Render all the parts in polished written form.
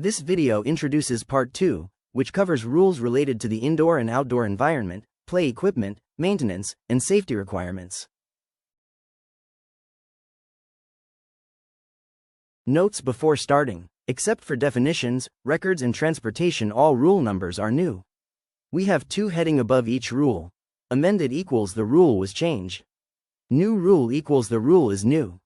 This video introduces Part 2, which covers rules related to the indoor and outdoor environment, play equipment, maintenance, and safety requirements. Notes before starting. Except for definitions, records, and transportation, all rule numbers are new. We have two heading above each rule. Amended equals the rule was changed. New rule equals the rule is new.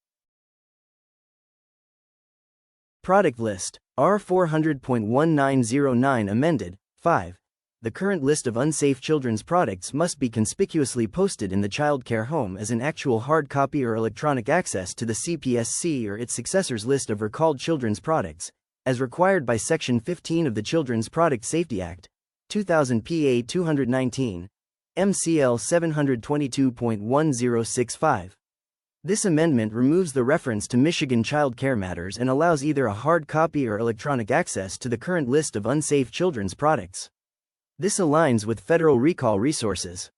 Product list. R400.1909 amended. 5. The current list of unsafe children's products must be conspicuously posted in the child care home as an actual hard copy or electronic access to the CPSC or its successor's list of recalled children's products, as required by Section 15 of the Children's Product Safety Act, 2000 PA 219, MCL 722.1065. This amendment removes the reference to Michigan Child Care Matters and allows either a hard copy or electronic access to the current list of unsafe children's products. This aligns with federal recall resources.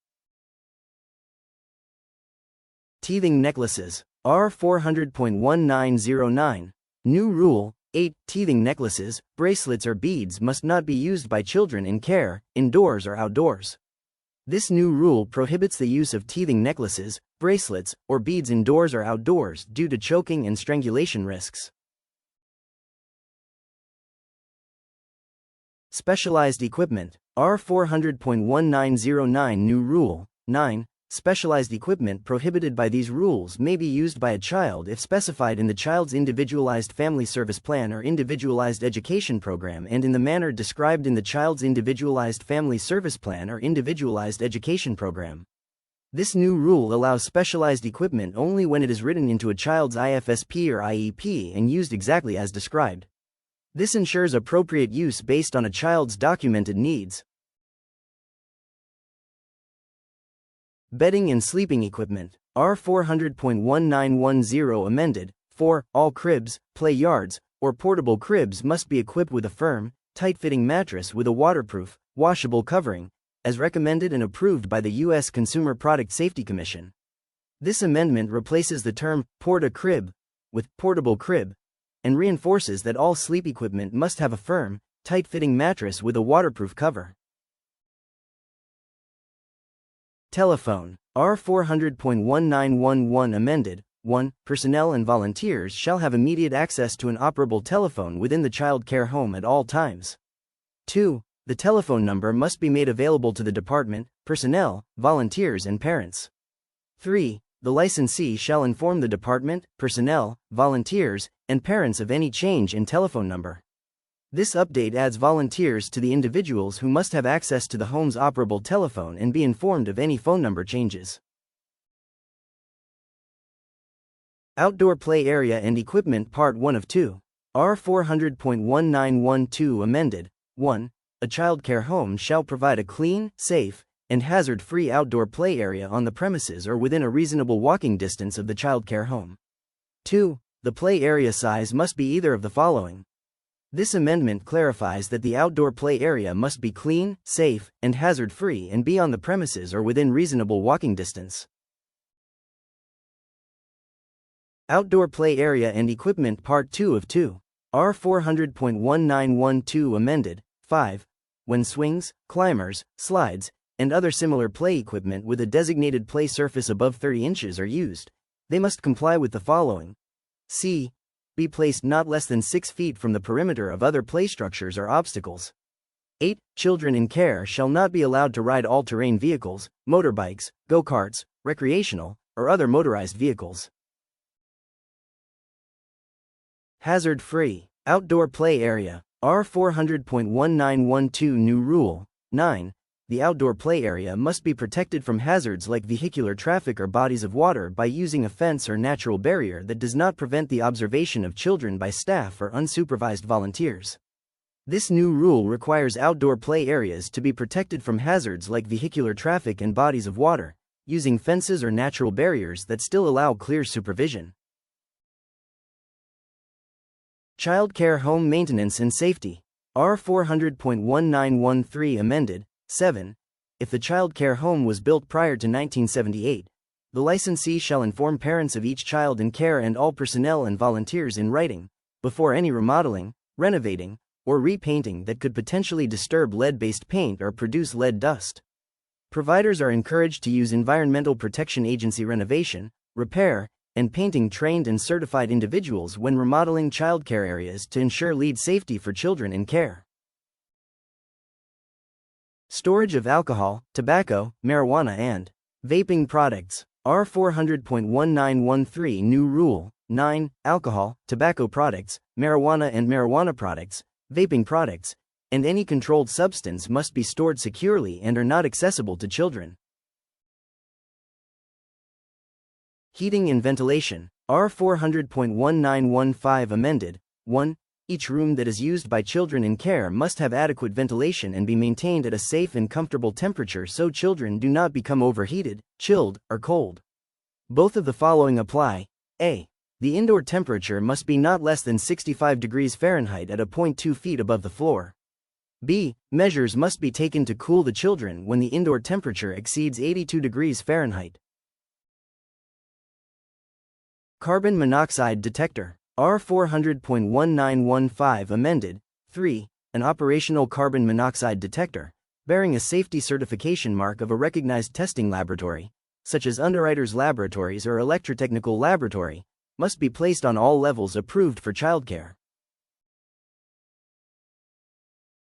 Teething necklaces. R400.1909. New Rule. 8. Teething necklaces, bracelets or beads must not be used by children in care, indoors or outdoors. This new rule prohibits the use of teething necklaces, bracelets, or beads indoors or outdoors due to choking and strangulation risks. Specialized equipment. R400.1909 New Rule. 9. Specialized equipment prohibited by these rules may be used by a child if specified in the child's Individualized Family Service Plan or Individualized Education Program and in the manner described in the child's Individualized Family Service Plan or Individualized Education Program. This new rule allows specialized equipment only when it is written into a child's IFSP or IEP and used exactly as described. This ensures appropriate use based on a child's documented needs. Bedding and sleeping equipment. R400.1910 amended. 4. All cribs, play yards, or portable cribs must be equipped with a firm, tight-fitting mattress with a waterproof, washable covering, as recommended and approved by the U.S. Consumer Product Safety Commission. This amendment replaces the term "port-a-crib" with "portable crib" and reinforces that all sleep equipment must have a firm, tight-fitting mattress with a waterproof cover. Telephone. R400.1911 amended. 1. Personnel and volunteers shall have immediate access to an operable telephone within the child care home at all times. 2. The telephone number must be made available to the department, personnel, volunteers, and parents. 3. The licensee shall inform the department, personnel, volunteers, and parents of any change in telephone number. This update adds volunteers to the individuals who must have access to the home's operable telephone and be informed of any phone number changes. Outdoor play area and equipment. Part 1 of 2. R400.1912 amended. 1. A child care home shall provide a clean, safe, and hazard-free outdoor play area on the premises or within a reasonable walking distance of the child care home. 2. The play area size must be either of the following. This amendment clarifies that the outdoor play area must be clean, safe, and hazard-free and be on the premises or within reasonable walking distance. Outdoor play area and equipment. Part 2 of 2. R400.1912 amended. 5. When swings, climbers, slides, and other similar play equipment with a designated play surface above 30 inches are used, they must comply with the following. C. Be placed not less than 6 feet from the perimeter of other play structures or obstacles. 8. Children in care shall not be allowed to ride all-terrain vehicles, motorbikes, go-karts, recreational, or other motorized vehicles. Hazard-free. Outdoor play area. R400.1912 New Rule. 9. The outdoor play area must be protected from hazards like vehicular traffic or bodies of water by using a fence or natural barrier that does not prevent the observation of children by staff or unsupervised volunteers. This new rule requires outdoor play areas to be protected from hazards like vehicular traffic and bodies of water, using fences or natural barriers that still allow clear supervision. Child care home maintenance and safety. R400.1913 amended. 7. If the child care home was built prior to 1978, the licensee shall inform parents of each child in care and all personnel and volunteers in writing, before any remodeling, renovating, or repainting that could potentially disturb lead-based paint or produce lead dust. Providers are encouraged to use Environmental Protection Agency renovation, repair, and painting trained and certified individuals when remodeling childcare areas to ensure lead safety for children in care. Storage of alcohol, tobacco, marijuana and vaping products. R400.1913 New Rule 9. Alcohol, tobacco products, marijuana and marijuana products, vaping products, and any controlled substance must be stored securely and are not accessible to children. Heating and ventilation. R400.1915 Amended. 1. Each room that is used by children in care must have adequate ventilation and be maintained at a safe and comfortable temperature so children do not become overheated, chilled, or cold. Both of the following apply. A. The indoor temperature must be not less than 65 degrees Fahrenheit at a point 2 feet above the floor. B. Measures must be taken to cool the children when the indoor temperature exceeds 82 degrees Fahrenheit. Carbon monoxide detector. R400.1915 Amended. 3. An operational carbon monoxide detector, bearing a safety certification mark of a recognized testing laboratory, such as Underwriters Laboratories or Electrotechnical Laboratory, must be placed on all levels approved for childcare.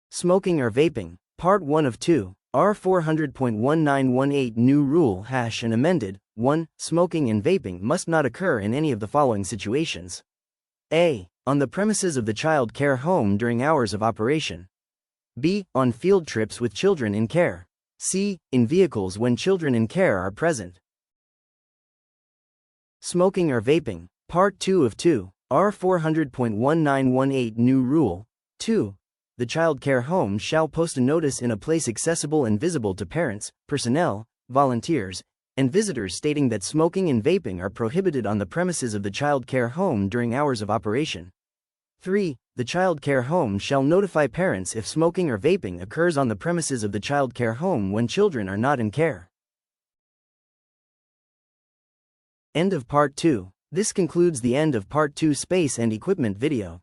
Smoking or vaping. Part 1 of 2. R400.1918 New Rule # and Amended. 1. Smoking and vaping must not occur in any of the following situations. A. On the premises of the child care home during hours of operation. B. On field trips with children in care. C. In vehicles when children in care are present. Smoking or vaping. Part 2 of 2. R400.1918 New Rule. 2. The child care home shall post a notice in a place accessible and visible to parents, personnel, volunteers, and visitors stating that smoking and vaping are prohibited on the premises of the child care home during hours of operation. 3. The child care home shall notify parents if smoking or vaping occurs on the premises of the child care home when children are not in care. End of Part 2. This concludes the end of Part 2 Space and Equipment video.